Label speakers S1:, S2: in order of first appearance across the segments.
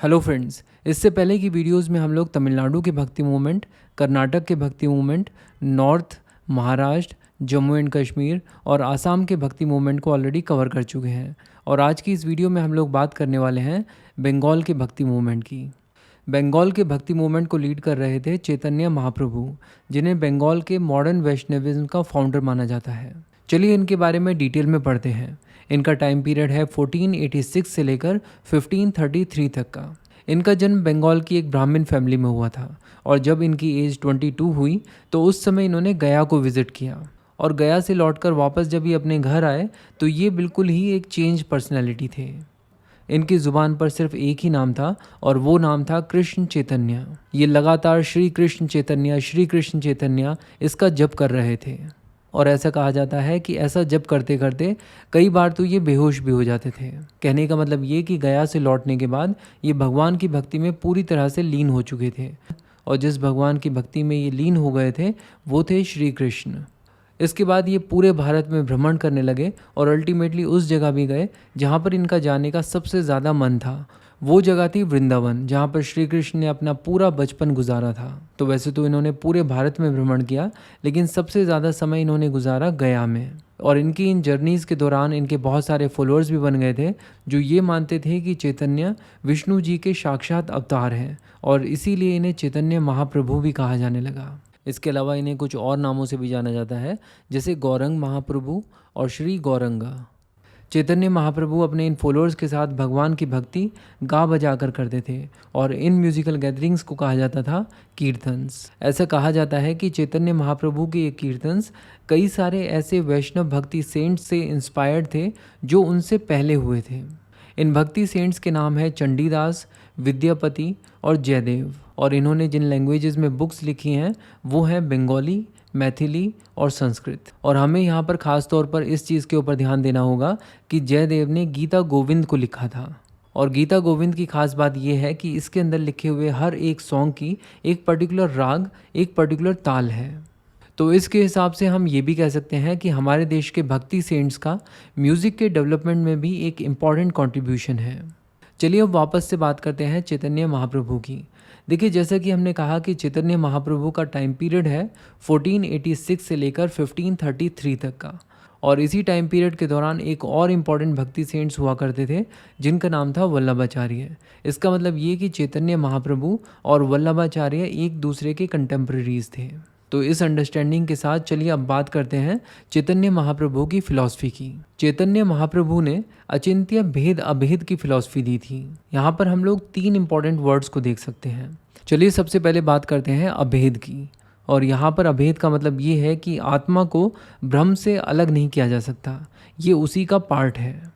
S1: Hello friends, इससे पहले की वीडियोस में हम लोग तमिलनाडु के भक्ति मूवमेंट, कर्नाटक के भक्ति movement, north, Maharashtra, Jammu and Kashmir और आसाम के भक्ति मूवमेंट को ऑलरेडी कवर कर चुके हैं। और आज की इस वीडियो में हम लोग बात करने वाले हैं बंगाल के भक्ति मूवमेंट की। बंगाल के भक्ति मूवमेंट को लीड कर रहे थे चैतन्य महाप्रभु, जिन्हें बंगाल के मॉडर्न वैष्णविज्म का फाउंडर माना जाता है। चलिए इनके बारे में डिटेल में पढ़ते हैं। इनका टाइम पीरियड है 1486 से लेकर 1533 तक का। इनका जन्म बंगाल की एक ब्राह्मण फैमिली में हुआ था और जब इनकी एज 22 हुई तो उस समय इन्होंने गया को विज़िट किया। और गया से लौटकर वापस जब ये अपने घर आए तो ये बिल्कुल ही एक चेंज पर्सनैलिटी थे। इनकी ज़ुबान पर सिर्फ एक ही नाम था और वो नाम था कृष्ण चैतन्य। ये लगातार श्री कृष्ण चैतन्य इसका जप कर रहे थे। और ऐसा कहा जाता है कि ऐसा जप करते करते कई बार तो ये बेहोश भी हो जाते थे। कहने का मतलब ये कि गया से लौटने के बाद ये भगवान की भक्ति में पूरी तरह से लीन हो चुके थे। और जिस भगवान की भक्ति में ये लीन हो गए थे वो थे श्री कृष्ण। इसके बाद ये पूरे भारत में भ्रमण करने लगे और अल्टीमेटली उस जगह भी गए जहाँ पर इनका जाने का सबसे ज़्यादा मन था। वो जगह थी वृंदावन, जहाँ पर श्री कृष्ण ने अपना पूरा बचपन गुजारा था। तो वैसे तो इन्होंने पूरे भारत में भ्रमण किया, लेकिन सबसे ज़्यादा समय इन्होंने गुजारा गया में। और इनकी इन जर्नीज़ के दौरान इनके बहुत सारे फॉलोअर्स भी बन गए थे जो ये मानते थे कि चैतन्य विष्णु जी के साक्षात अवतार हैं और इसीलिए इन्हें चैतन्य महाप्रभु भी कहा जाने लगा। इसके अलावा इन्हें कुछ और नामों से भी जाना जाता है, जैसे गौरंग महाप्रभु और श्री गौरंगा। चैतन्य महाप्रभु अपने इन फॉलोअर्स के साथ भगवान की भक्ति गा बजा कर करते थे और इन म्यूजिकल गैदरिंग्स को कहा जाता था कीर्तन्स। ऐसा कहा जाता है कि चैतन्य महाप्रभु के ये कीर्तन्स कई सारे ऐसे वैष्णव भक्ति सेंट्स से इंस्पायर्ड थे जो उनसे पहले हुए थे। इन भक्ति सेंट्स के नाम है चंडीदास, विद्यापति और जयदेव। और इन्होंने जिन लैंग्वेजेस में बुक्स लिखी हैं वो हैं बंगाली, मैथिली और संस्कृत। और हमें यहाँ पर ख़ास तौर पर इस चीज़ के ऊपर ध्यान देना होगा कि जयदेव ने गीता गोविंद को लिखा था। और गीता गोविंद की खास बात यह है कि इसके अंदर लिखे हुए हर एक सॉन्ग की एक पर्टिकुलर राग, एक पर्टिकुलर ताल है। तो इसके हिसाब से हम ये भी कह सकते हैं कि हमारे देश के भक्ति सेंट्स का म्यूज़िक के डेवलपमेंट में भी एक इम्पॉर्टेंट कॉन्ट्रीब्यूशन है। चलिए अब वापस से बात करते हैं चैतन्य महाप्रभु की। देखिए, जैसा कि हमने कहा कि चैतन्य महाप्रभु का टाइम पीरियड है 1486 से लेकर 1533 तक का। और इसी टाइम पीरियड के दौरान एक और इम्पॉर्टेंट भक्ति सेंट्स हुआ करते थे जिनका नाम था वल्लभाचार्य। इसका मतलब ये कि चैतन्य महाप्रभु और वल्लभाचार्य एक दूसरे के कंटेम्प्रेरीज थे। तो इस अंडरस्टैंडिंग के साथ चलिए अब बात करते हैं चैतन्य महाप्रभु की फ़िलॉसफ़ी की। चैतन्य महाप्रभु ने अचिंत्य भेद अभेद की फ़िलॉसफ़ी दी थी। यहाँ पर हम लोग 3 इंपॉर्टेंट वर्ड्स को देख सकते हैं। चलिए सबसे पहले बात करते हैं अभेद की। और यहाँ पर अभेद का मतलब ये है कि आत्मा को ब्रह्म से अलग नहीं किया जा सकता, ये उसी का पार्ट है।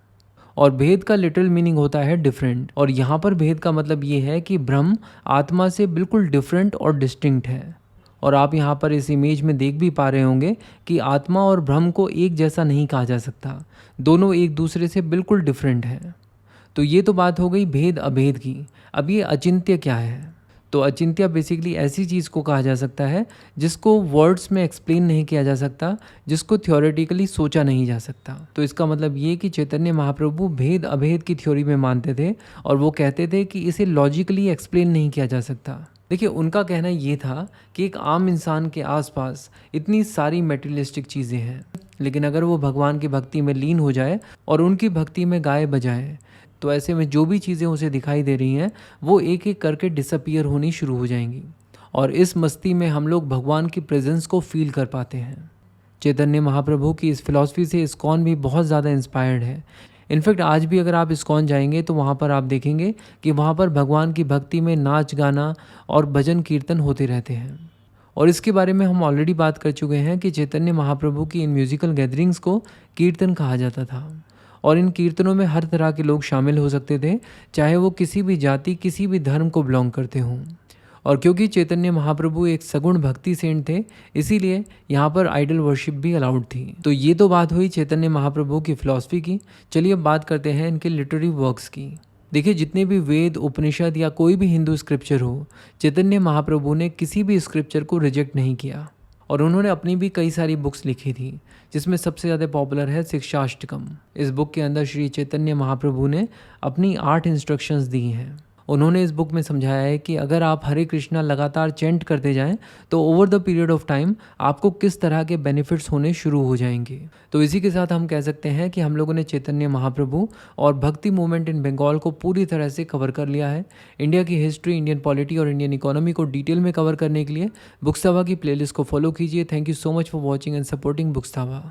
S1: और भेद का लिटरल मीनिंग होता है डिफरेंट। और यहाँ पर भेद का मतलब ये है कि ब्रह्म आत्मा से बिल्कुल डिफरेंट और डिस्टिंक्ट है। और आप यहाँ पर इस इमेज में देख भी पा रहे होंगे कि आत्मा और ब्रह्म को एक जैसा नहीं कहा जा सकता, दोनों एक दूसरे से बिल्कुल डिफरेंट हैं। तो ये तो बात हो गई भेद अभेद की। अब ये अचिंत्य क्या है? तो अचिंत्य बेसिकली ऐसी चीज़ को कहा जा सकता है जिसको वर्ड्स में एक्सप्लेन नहीं किया जा सकता, जिसको थ्योरेटिकली सोचा नहीं जा सकता। तो इसका मतलब ये कि चैतन्य महाप्रभु भेद अभेद की थ्योरी में मानते थे और वो कहते थे कि इसे लॉजिकली एक्सप्लेन नहीं किया जा सकता। देखिए, उनका कहना ये था कि एक आम इंसान के आसपास इतनी सारी मटेरियलिस्टिक चीज़ें हैं, लेकिन अगर वो भगवान की भक्ति में लीन हो जाए और उनकी भक्ति में गाए बजाए तो ऐसे में जो भी चीज़ें उसे दिखाई दे रही हैं वो एक एक करके डिसअपीयर होनी शुरू हो जाएंगी। और इस मस्ती में हम लोग भगवान की प्रेजेंस को फील कर पाते हैं। चैतन्य महाप्रभु की इस फिलॉसफी से इस्कॉन भी बहुत ज़्यादा इंस्पायर्ड है। इनफैक्ट आज भी अगर आप इस्कॉन जाएंगे तो वहाँ पर आप देखेंगे कि वहाँ पर भगवान की भक्ति में नाच गाना और भजन कीर्तन होते रहते हैं। और इसके बारे में हम ऑलरेडी बात कर चुके हैं कि चैतन्य महाप्रभु की इन म्यूज़िकल गैदरिंग्स को कीर्तन कहा जाता था। और इन कीर्तनों में हर तरह के लोग शामिल हो सकते थे, चाहे वो किसी भी जाति, किसी भी धर्म को बिलोंग करते हों। और क्योंकि चैतन्य महाप्रभु एक सगुण भक्ति सेंट थे, इसीलिए यहाँ पर आइडल वर्शिप भी अलाउड थी। तो ये तो बात हुई चैतन्य महाप्रभु की फ़िलॉसफ़ी की। चलिए अब बात करते हैं इनके लिटरेरी वर्क्स की। देखिए, जितने भी वेद, उपनिषद या कोई भी हिंदू स्क्रिप्चर हो, चैतन्य महाप्रभु ने किसी भी स्क्रिप्चर को रिजेक्ट नहीं किया। और उन्होंने अपनी भी कई सारी बुक्स लिखी थी, जिसमें सबसे ज़्यादा पॉपुलर है शिक्षाष्टकम। इस बुक के अंदर श्री चैतन्य महाप्रभु ने अपनी 8 इंस्ट्रक्शंस दी हैं उन्होंने इस बुक में समझाया है कि अगर आप हरे कृष्णा लगातार चेंट करते जाएं तो over the period of time आपको किस तरह के बेनिफिट्स होने शुरू हो जाएंगे। तो इसी के साथ हम कह सकते हैं कि हम लोगों ने चैतन्य महाप्रभु और भक्ति मूवमेंट इन बंगाल को पूरी तरह से कवर कर लिया है। इंडिया की हिस्ट्री, इंडियन पॉलिटी और इंडियन इकोनॉमी को डिटेल में कवर करने के लिए बुक्सतावा की प्लेलिस्ट को फॉलो कीजिए। Thank you so much for watching and supporting बुक्सतावा।